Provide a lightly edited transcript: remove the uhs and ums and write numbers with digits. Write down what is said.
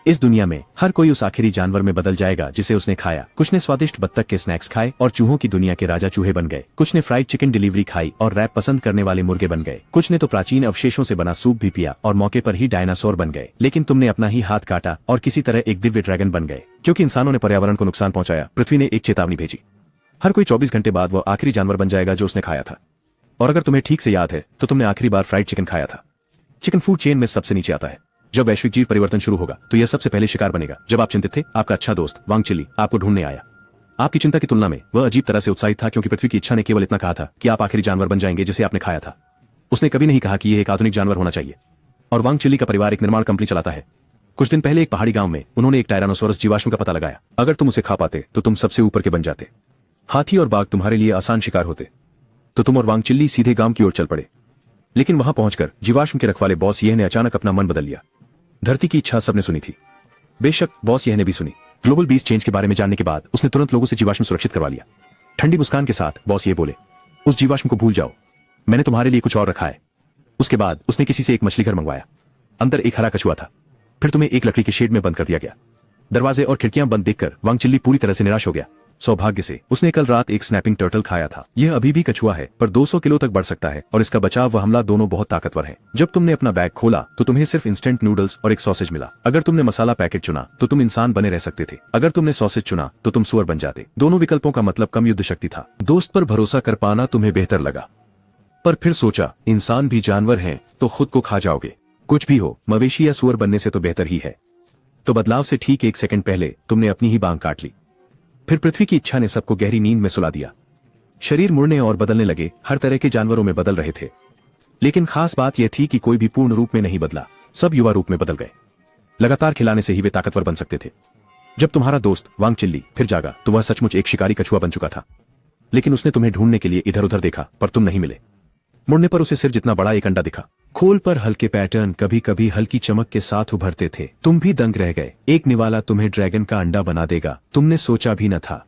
इस दुनिया में हर कोई उस आखिरी जानवर में बदल जाएगा जिसे उसने खाया। कुछ ने स्वादिष्ट बत्तख के स्नैक्स खाए और चूहों की दुनिया के राजा चूहे बन गए। कुछ ने फ्राइड चिकन डिलीवरी खाई और रैप पसंद करने वाले मुर्गे बन गए। कुछ ने तो प्राचीन अवशेषों से बना सूप भी पिया और मौके पर ही डायनासोर बन गए। लेकिन तुमने अपना ही हाथ काटा और किसी तरह एक दिव्य ड्रैगन बन गए। क्योंकि इंसानों ने पर्यावरण को नुकसान पहुंचाया, पृथ्वी ने एक चेतावनी भेजी। हर कोई 24 घंटे बाद वो आखिरी जानवर बन जाएगा जो उसने खाया था। और अगर तुम्हें ठीक से याद है तो तुमने आखिरी बार फ्राइड चिकन खाया था। चिकन फूड चेन में सबसे नीचे आता है। जब वैश्विक जीव परिवर्तन शुरू होगा तो यह सबसे पहले शिकार बनेगा। जब आप चिंतित थे, आपका अच्छा दोस्त वांग चिली आपको ढूंढने आया। आपकी चिंता की तुलना में वह अजीब तरह से उत्साहित था, क्योंकि पृथ्वी की इच्छा ने केवल इतना कहा था कि आप आखिरी जानवर बन जाएंगे जिसे आपने खाया था। उसने कभी नहीं कहा कि यह एक आधुनिक जानवर होना चाहिए। और वांग चिली का परिवार एक निर्माण कंपनी चलाता है। कुछ दिन पहले एक पहाड़ी गांव में उन्होंने एक टायरानोसोरस जीवाश्म का पता लगाया। अगर तुम उसे खा पाते तो तुम सबसे ऊपर के बन जाते। हाथी और बाघ तुम्हारे लिए आसान शिकार होते। तो तुम और वांग चिल्ली सीधे गांव की ओर चल पड़े। लेकिन वहां पहुंचकर जीवाश्म के रखवाले बॉस यह ने अचानक अपना मन बदल लिया। धरती की इच्छा सबने सुनी थी। बेशक बॉस यह ने भी सुनी। ग्लोबल बीस चेंज के बारे में जानने के बाद उसने तुरंत लोगों से जीवाश्म सुरक्षित करवा लिया। ठंडी मुस्कान के साथ बॉस ये बोले, उस जीवाश्म को भूल जाओ, मैंने तुम्हारे लिए कुछ और रखा है। उसके बाद उसने किसी से एक मछली घर मंगवाया। अंदर एक हरा कछुआ था। फिर तुम्हें एक लकड़ी के शेड में बंद कर दिया गया। दरवाजे और खिड़कियां बंद देखकर वांग चिल्ली पूरी तरह से निराश हो गया। सौभाग्य से उसने कल रात एक स्नैपिंग टर्टल खाया था। यह अभी भी कछुआ है, पर 200 किलो तक बढ़ सकता है और इसका बचाव व हमला दोनों बहुत ताकतवर है। जब तुमने अपना बैग खोला तो तुम्हें सिर्फ इंस्टेंट नूडल्स और एक सॉसेज मिला। अगर तुमने मसाला पैकेट चुना तो तुम इंसान बने रह सकते थे। अगर तुमने सॉसेज चुना तो तुम सुअर बन जाते। दोनों विकल्पों का मतलब कम युद्ध शक्ति था। दोस्त पर भरोसा कर पाना तुम्हें बेहतर लगा, पर फिर सोचा इंसान भी जानवर हैं तो खुद को खा जाओगे। कुछ भी हो, मवेशी या सुअर बनने से तो बेहतर ही है। तो बदलाव से ठीक 1 सेकंड पहले तुमने अपनी ही बांग काट ली। फिर पृथ्वी की इच्छा ने सबको गहरी नींद में सुला दिया। शरीर मुड़ने और बदलने लगे। हर तरह के जानवरों में बदल रहे थे। लेकिन खास बात यह थी कि कोई भी पूर्ण रूप में नहीं बदला। सब युवा रूप में बदल गए। लगातार खिलाने से ही वे ताकतवर बन सकते थे। जब तुम्हारा दोस्त वांग चिल्ली फिर जागा तो वह सचमुच एक शिकारी कछुआ बन चुका था। लेकिन उसने तुम्हें ढूंढने के लिए इधर उधर देखा, पर तुम नहीं मिले। मुड़ने पर उसे सिर जितना बड़ा एक अंडा दिखा। खोल पर हल्के पैटर्न कभी कभी हल्की चमक के साथ उभरते थे। तुम भी दंग रह गए। एक निवाला तुम्हें ड्रैगन का अंडा बना देगा, तुमने सोचा भी न था।